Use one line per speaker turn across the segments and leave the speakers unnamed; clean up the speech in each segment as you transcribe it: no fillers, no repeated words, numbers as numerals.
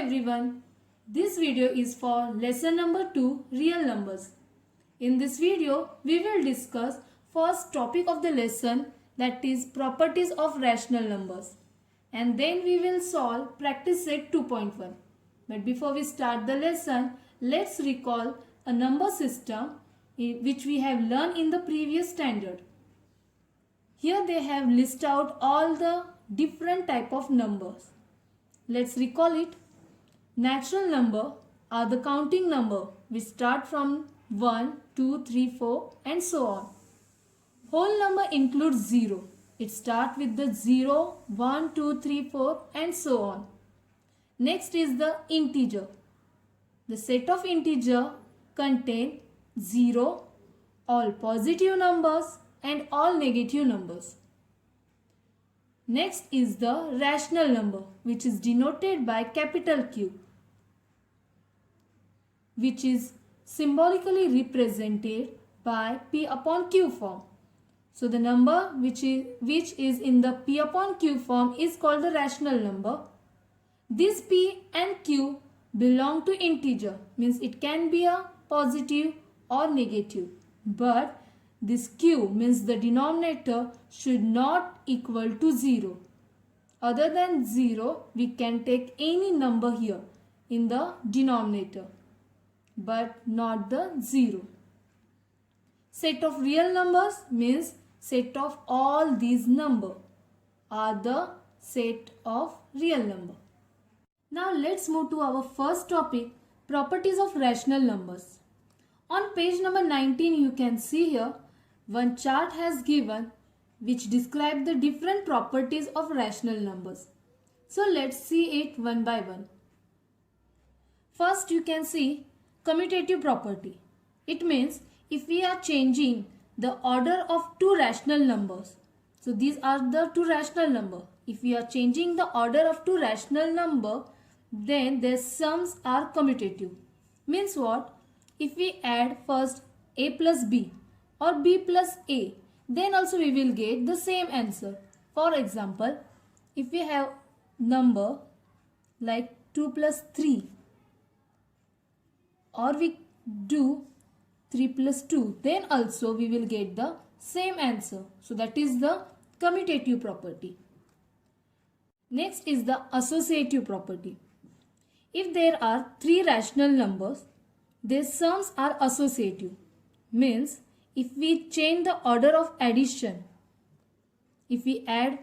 everyone. This video is for lesson number 2, real numbers. In this video, we will discuss first topic of the lesson, that is properties of rational numbers. And then we will solve practice set 2.1. But before we start the lesson, let's recall a number system which we have learned in the previous standard. Here they have listed out all the different type of numbers. Let's recall it. Natural number are the counting number which start from 1, 2, 3, 4 and so on. Whole number includes 0. It starts with the 0, 1, 2, 3, 4 and so on. Next is the integer. The set of integer contain 0, all positive numbers and all negative numbers. Next is the rational number, which is denoted by capital Q, which is symbolically represented by P upon Q form. So the number which is in the P upon Q form is called the rational number. This P and Q belong to integer, means it can be a positive or negative, but this Q means the denominator should not equal to 0. Other than 0, we can take any number here in the denominator, but not the 0. Set of real numbers means set of all these numbers are the set of real number. Now let's move to our first topic, properties of rational numbers. On page number 19, you can see here one chart has given which describes the different properties of rational numbers. So let's see it one by one. First, you can see commutative property. It means if we are changing the order of two rational numbers. So these are the two rational numbers. If we are changing the order of two rational numbers, then their sums are commutative. Means what? If we add first a plus b or b plus a, then also we will get the same answer. For example, if we have number like 2 plus 3, or we do 3 plus 2, then also we will get the same answer. So that is the commutative property. Next is the associative property. If there are three rational numbers, their sums are associative. Means if we change the order of addition, if we add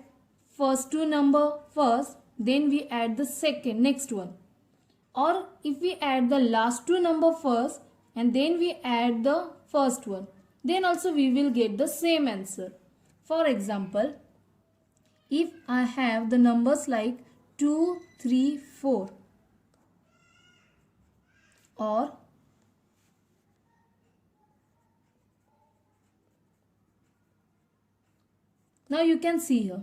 first two number first, then we add the next one. Or if we add the last two number first and then we add the first one, then also we will get the same answer. For example, if I have the numbers like 2, 3, 4 or now you can see here,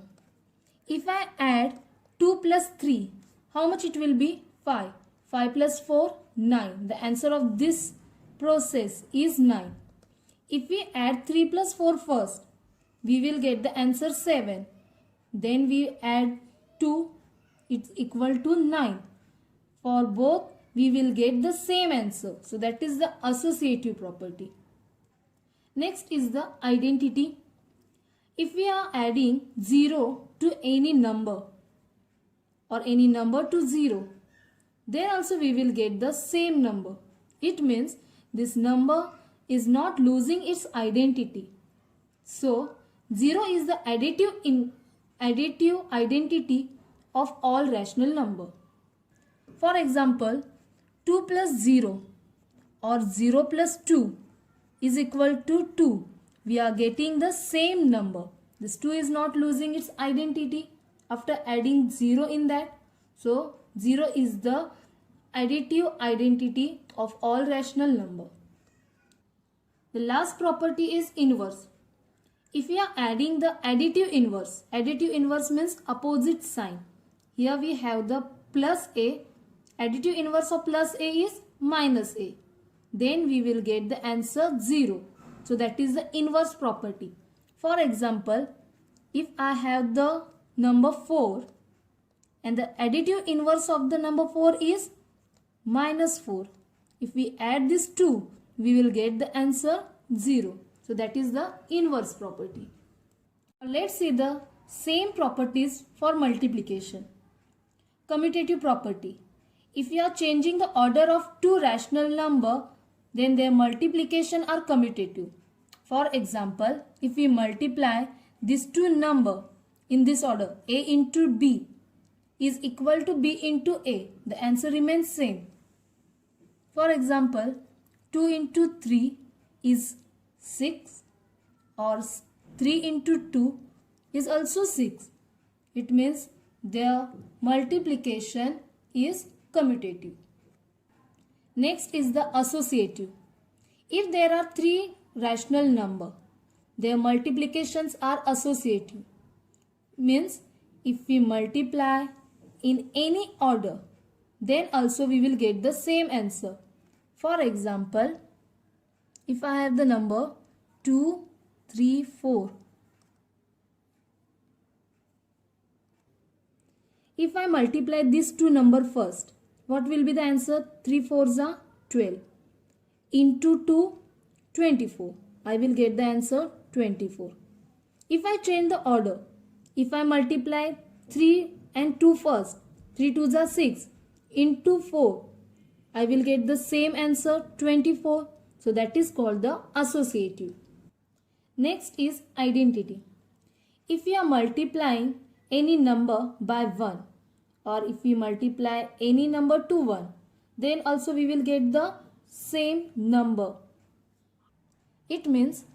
if I add 2 plus 3, how much it will be? 5. 5 plus 4, 9. The answer of this process is 9. If we add 3 plus 4 first, we will get the answer 7. Then we add 2, it's equal to 9. For both, we will get the same answer. So that is the associative property. Next is the identity. If we are adding 0 to any number or any number to 0, then also we will get the same number. It means this number is not losing its identity. So 0 is the additive identity of all rational number. For example, 2 plus 0 or 0 plus 2 is equal to 2. We are getting the same number. This 2 is not losing its identity after adding 0 in that. So 0 is the additive identity of all rational number. The last property is inverse. If we are adding the additive inverse means opposite sign. Here we have the plus a. Additive inverse of plus a is minus a. Then we will get the answer 0. So that is the inverse property. For example, if I have the number 4 and the additive inverse of the number 4 is minus 4. If we add these two, we will get the answer 0. So that is the inverse property. Let's see the same properties for multiplication. Commutative property. If you are changing the order of two rational number, then their multiplication are commutative. For example, if we multiply these two number in this order, a into b is equal to b into a, the answer remains same. For example, 2 into 3 is 6 or 3 into 2 is also 6. It means their multiplication is commutative. Next is the associative. If there are three rational number, their multiplications are associative. Means if we multiply in any order, then also we will get the same answer. For example, if I have the number 2, 3, 4. If I multiply these two numbers first, what will be the answer? 3 4s are 12. Into 2, 24. I will get the answer 24. If I change the order, if I multiply 3 and 2 first, 3 2s are 6. Into 4, I will get the same answer 24. So that is called the associative. Next is identity. If we are multiplying any number by 1 or if we multiply any number to 1, then also we will get the same number. It means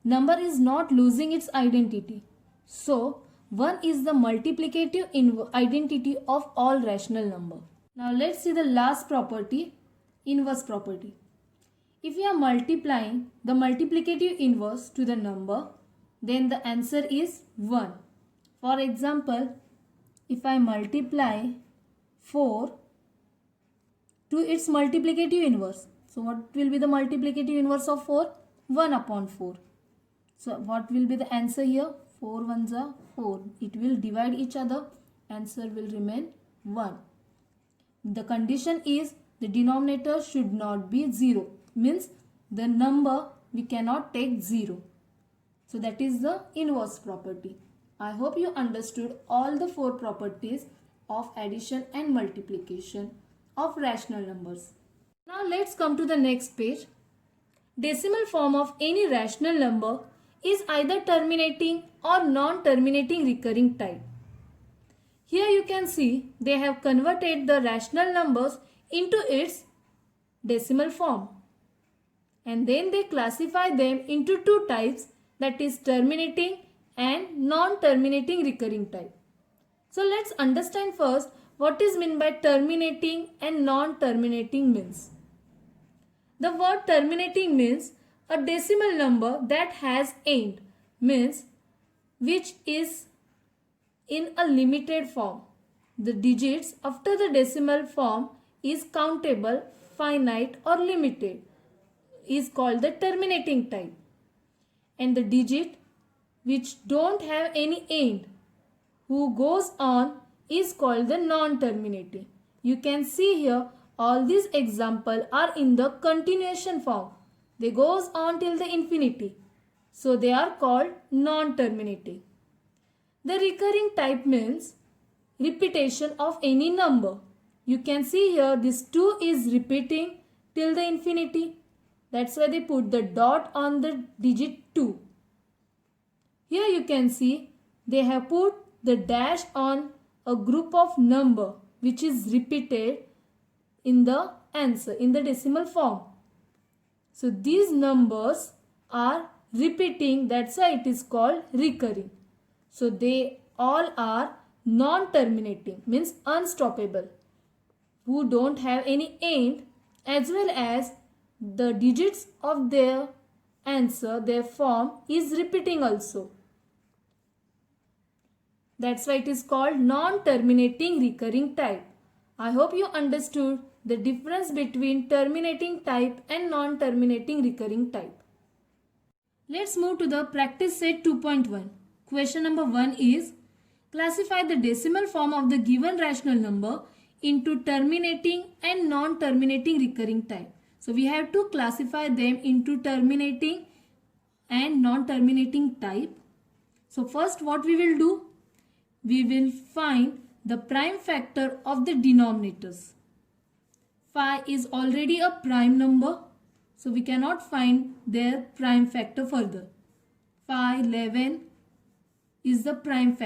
number is not losing its identity. So 1 is the multiplicative identity of all rational number. Now let's see the last property, inverse property. If we are multiplying the multiplicative inverse to the number, then the answer is 1. For example, if I multiply 4 to its multiplicative inverse, so what will be the multiplicative inverse of 4? 1 upon 4. So what will be the answer here? 4 ones are 4. It will divide each other. Answer will remain 1. The condition is the denominator should not be 0. Means the number we cannot take 0. So that is the inverse property. I hope you understood all the 4 properties of addition and multiplication of rational numbers. Now let's come to the next page. Decimal form of any rational number is either terminating or non-terminating recurring type. Here you can see they have converted the rational numbers into its decimal form. And then they classify them into two types, that is terminating and non-terminating recurring type. So let's understand first what is meant by terminating and non-terminating means. The word terminating means a decimal number that has end, means which is in a limited form. The digits after the decimal form is countable, finite or limited, is called the terminating type. And the digit which don't have any end, who goes on, is called the non-terminating. You can see here all these examples are in the continuation form. They goes on till the infinity. So they are called non-terminating. The recurring type means repetition of any number. You can see here this 2 is repeating till the infinity. That's why they put the dot on the digit 2. Here you can see they have put the dash on a group of number which is repeated in the answer in the decimal form. So these numbers are repeating, that's why it is called recurring. So they all are non-terminating, means unstoppable, who don't have any end, as well as the digits of their answer, their form is repeating also. That's why it is called non-terminating recurring type. I hope you understood the difference between terminating type and non-terminating recurring type. Let's move to the practice set 2.1. Question number 1 is, Classify the decimal form of the given rational number into terminating and non-terminating recurring type. So we have to classify them into terminating and non-terminating type. So first what we will do? We will find the prime factor of the denominators. 5 is already a prime number, so we cannot find their prime factor further. 5, 11 is the prime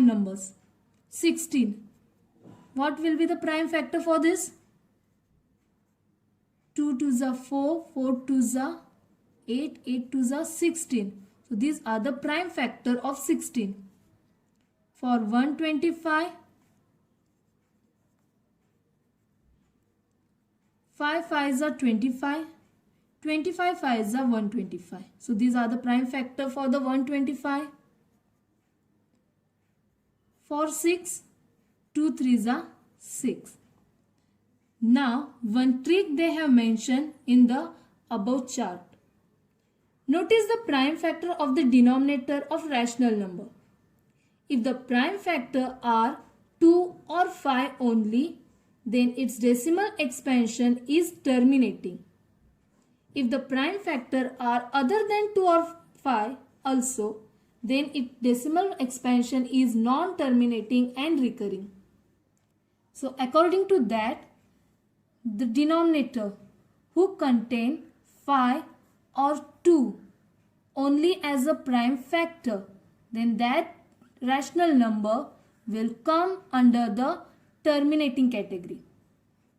numbers. 16. What will be the prime factor for this? 2 to the 4, 4 to the 8, 8 to the 16. So these are the prime factor of 16. For 125, 5 5s are 25, 25 5s are 125. So these are the prime factor for the 125. For 6, 2 3s are 6. Now one trick they have mentioned in the above chart. Notice the prime factor of the denominator of rational number. If the prime factor are 2 or 5 only, then its decimal expansion is terminating. If the prime factor are other than 2 or 5 also, then its decimal expansion is non-terminating and recurring. So according to that, the denominator who contain 5 or 2 only as a prime factor, then that rational number will come under the terminating category.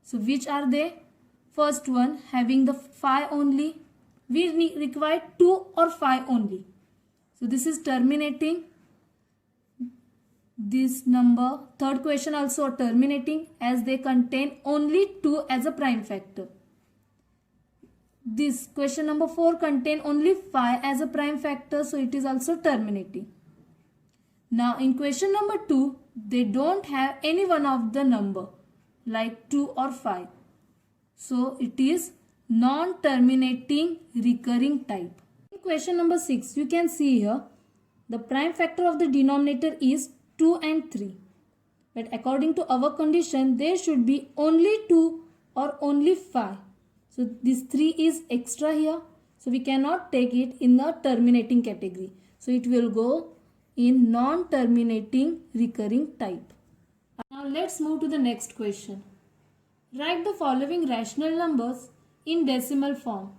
So which are they? First one, having the 5 only. We require 2 or 5 only. So this is terminating. This number, third question also terminating as they contain only 2 as a prime factor. This question number 4 contain only 5 as a prime factor, so it is also terminating. Now in question number 2, they don't have any one of the number like 2 or 5. So it is non-terminating recurring type. In question number 6, you can see here the prime factor of the denominator is 2 and 3. But according to our condition, there should be only 2 or only 5. So this 3 is extra here. So we cannot take it in the terminating category. So it will go in non-terminating recurring type. Now let's move to the next question. Write the following rational numbers in decimal form.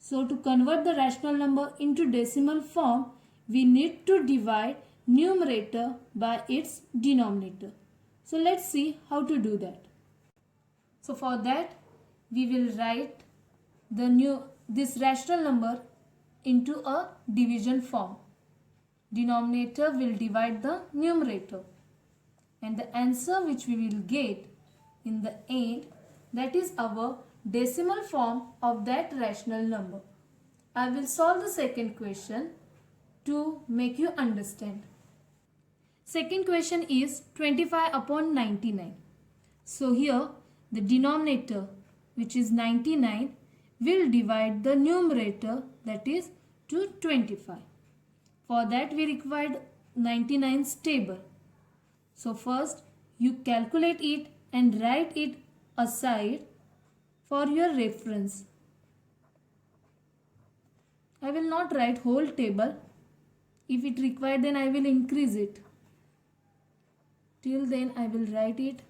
So to convert the rational number into decimal form, we need to divide numerator by its denominator. So let's see how to do that. So for that, we will write this rational number into a division form. Denominator will divide the numerator, and the answer which we will get in the end, that is our decimal form of that rational number. I will solve the second question to make you understand. Second question is 25 upon 99. So here the denominator, which is 99, will divide the numerator, that is to 25. For that we required 99's table. So first you calculate it and write it aside for your reference. I will not write whole table. If it required, then I will increase it. Till then I will write it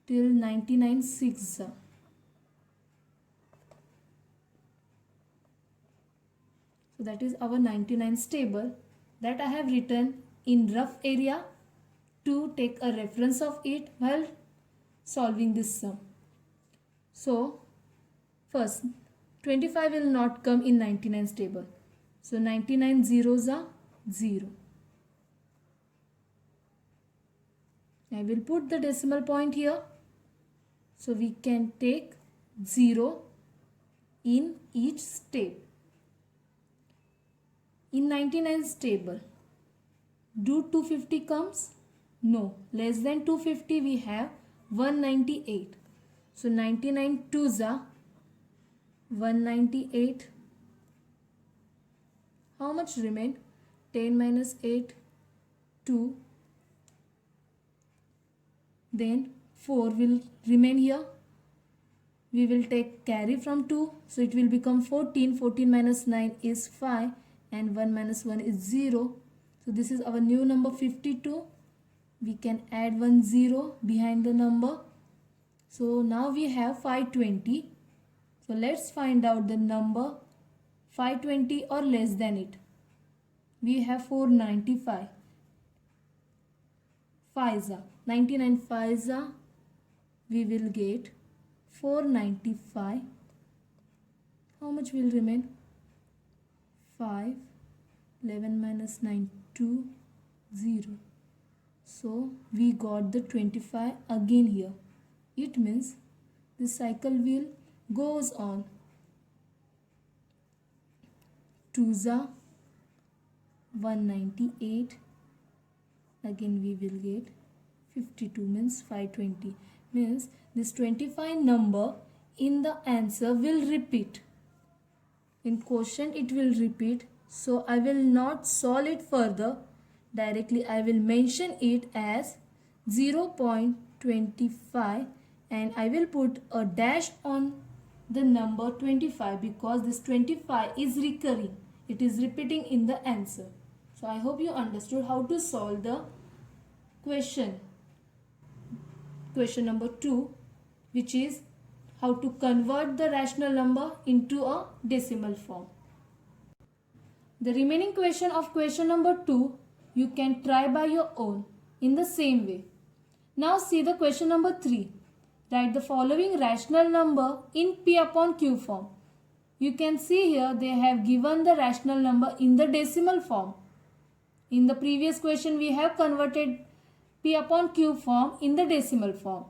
till 99 6. So that is our 99's table that I have written in rough area to take a reference of it while solving this sum. So first 25 will not come in 99's table. So 99 zeros are 0. I will put the decimal point here. So we can take 0 in each step. In 99's table, do 250 comes? No. Less than 250 we have 198. So 99 2s are 198. How much remain? 10 minus 8, 2, then 4 will remain here. We will take carry from 2, so it will become 14. 14 minus 9 is 5 and 1 minus 1 is 0. So this is our new number 52. We can add 1 0 behind the number. So now we have 520. So let's find out the number 520 or less than it. We have 495. 5 99 5 we will get 495. How much will remain? 5. 11 minus 9 2 0. So we got the 25 again here. It means the cycle will goes on. 2 198. Again we will get 52 means 520. Means this 25 number in the answer will repeat. In question it will repeat. So I will not solve it further. Directly I will mention it as 0.25 and I will put a dash on the number 25 because this 25 is recurring. It is repeating in the answer. So I hope you understood how to solve the question. Question number 2, which is how to convert the rational number into a decimal form. The remaining question of question number 2 you can try by your own in the same way. Now see the question number 3. Write the following rational number in P upon Q form. You can see here they have given the rational number in the decimal form. In the previous question we have converted P upon Q form in the decimal form.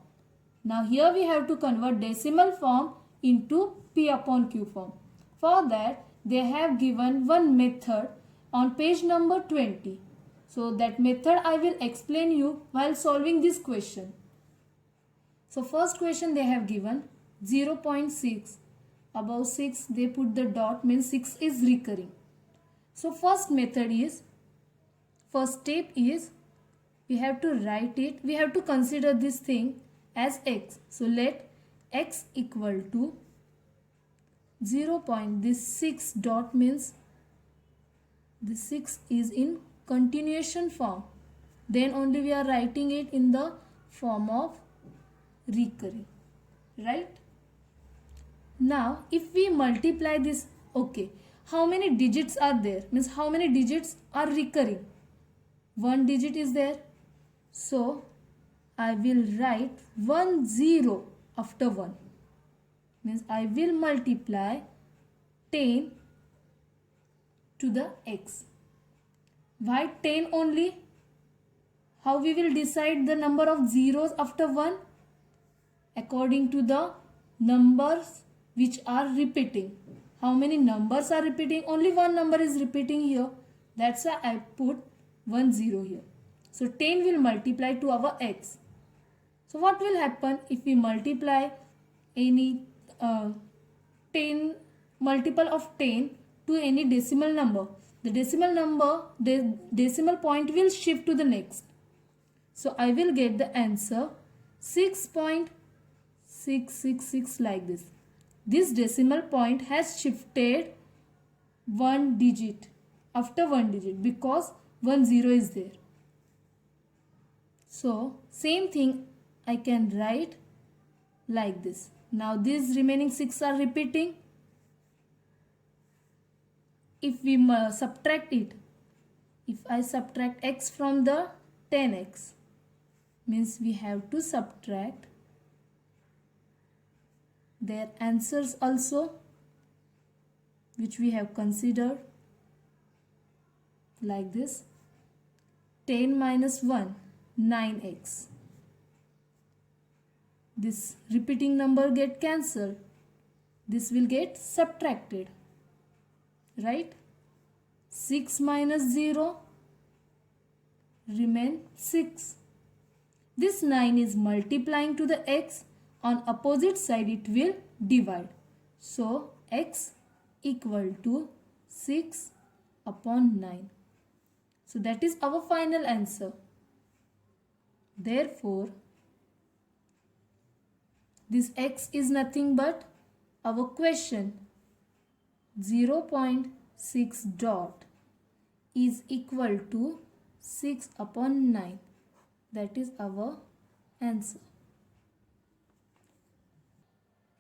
Now here we have to convert decimal form into P upon Q form. For that they have given one method on page number 20. So that method I will explain you while solving this question. So first question they have given 0.6. Above 6 they put the dot, means 6 is recurring. So first step is we have to write it. We have to consider this thing as x. So let x equal to 0. This 6 dot means this 6 is in continuation form. Then only we are writing it in the form of recurring. Right? Now if we multiply this, okay, how many digits are there? Means how many digits are recurring? One digit is there. So I will write 1 0 after 1. Means I will multiply 10 to the x. Why 10 only? How we will decide the number of zeros after 1? According to the numbers which are repeating. How many numbers are repeating? Only one number is repeating here. That's why I put 1 0 here. So 10 will multiply to our x. So what will happen if we multiply any 10 multiple of 10 to any decimal number? The decimal point will shift to the next. So I will get the answer 6.666 like this. This decimal point has shifted one digit after one digit because 1 0 is there. So same thing I can write like this. Now these remaining 6 are repeating. If we subtract it, if I subtract x from the 10x, means we have to subtract their answers also, which we have considered like this. 10 minus 1, 9x. This repeating number get cancelled. This will get subtracted. Right? 6 minus 0 remain 6. This 9 is multiplying to the x. On opposite side it will divide. So x equal to 6 upon 9. So that is our final answer. Therefore, this x is nothing but our question. 0.6 dot is equal to 6 upon 9. That is our answer.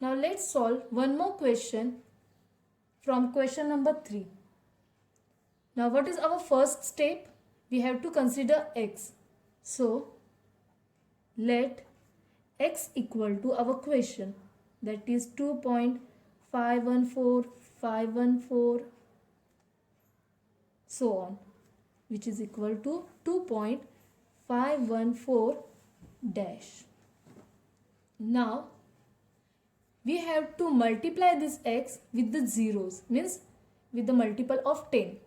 Now let's solve one more question from question number 3. Now what is our first step? We have to consider x. So let x equal to our question, that is 2.514514 so on, which is equal to 2.514 dash. Now we have to multiply this x with the zeros, means with the multiple of 10.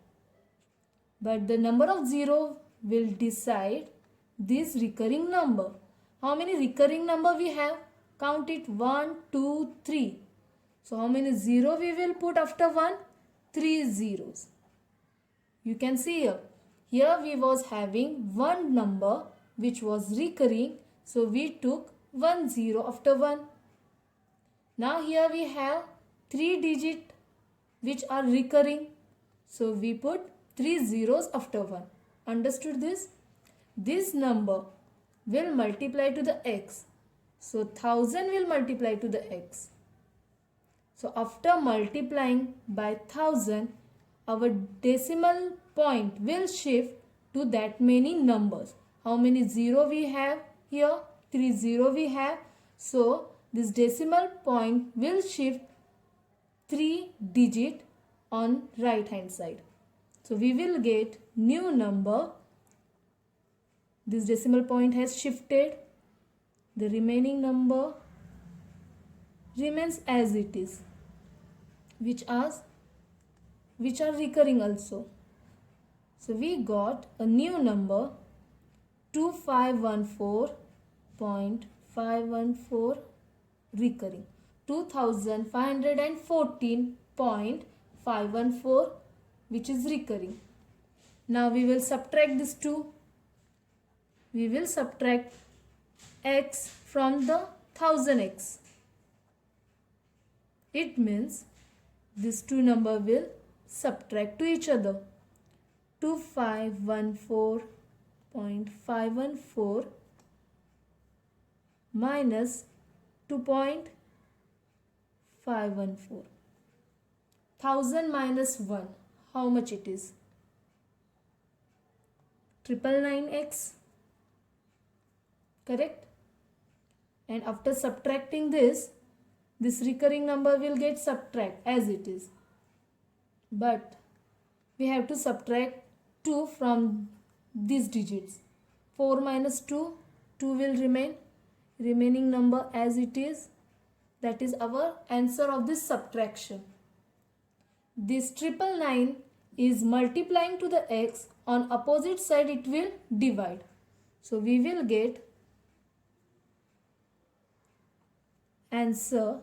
But the number of 0 will decide this recurring number. How many recurring number we have? Count it. 1, 2, 3. So how many 0 we will put after 1? 3 zeros. You can see here. Here we was having one number which was recurring. So we took 1 0 after 1. Now here we have 3 digits which are recurring. So we put 3 zeros after 1. Understood this? This number will multiply to the x. So 1000 will multiply to the x. So after multiplying by 1000, our decimal point will shift to that many numbers. How many 0 we have here? 3 0 we have. So this decimal point will shift 3 digit on right hand side. So we will get new number. This decimal point has shifted. The remaining number remains as it is, which are recurring also. So we got a new number 2514.514 recurring. 2514.514 which is recurring. Now we will subtract this 2. We will subtract x from the 1000x. It means these two numbers will subtract to each other. 2514.514 minus 2.514. 1000 minus 1. How much it is? 999x. Correct? And after subtracting this recurring number will get subtract as it is. But we have to subtract 2 from these digits. 4 minus 2, 2 will remain. Remaining number as it is. That is our answer of this subtraction. This 999 is multiplying to the x. On opposite side it will divide. So we will get answer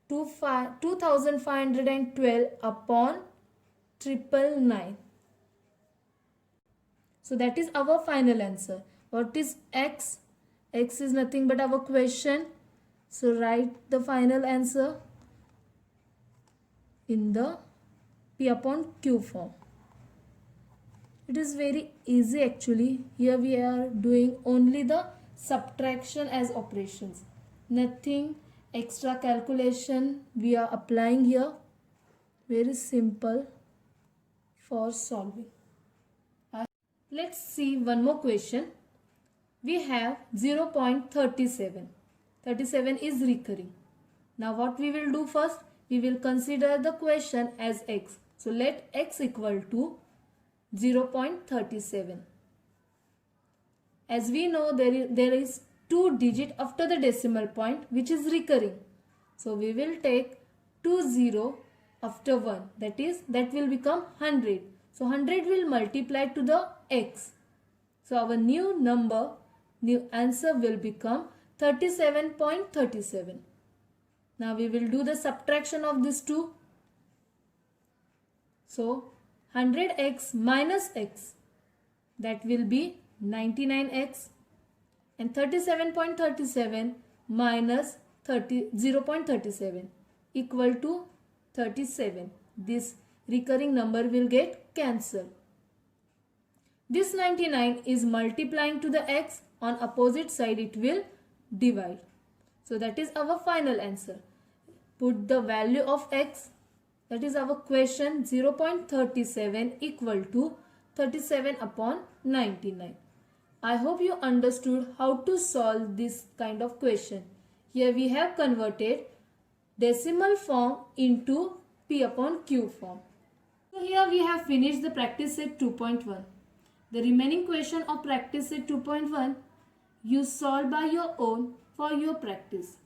2512 upon 999. So that is our final answer. What is x? X is nothing but our question. So write the final answer in the P upon Q form. It is very easy actually. Here we are doing only the subtraction as operations. Nothing extra calculation we are applying here. Very simple for solving. Let's see one more question. We have 0.37. 37 is recurring. Now what we will do first? We will consider the question as x. So let x equal to 0.37. As we know, there is 2 digit after the decimal point which is recurring. So we will take 20 after 1. That will become 100. So 100 will multiply to the x. So our new answer will become 37.37. Now we will do the subtraction of these two. So 100x minus x. that will be 99x, and 37.37 minus 0.37 equal to 37. This recurring number will get cancelled. This 99 is multiplying to the x, on opposite side it will divide. So that is our final answer. Put the value of x, that is our question, 0.37 equal to 37 upon 99. I hope you understood how to solve this kind of question. Here we have converted decimal form into P upon Q form. So here we have finished the practice set 2.1. The remaining question of practice set 2.1 you solve by your own for your practice.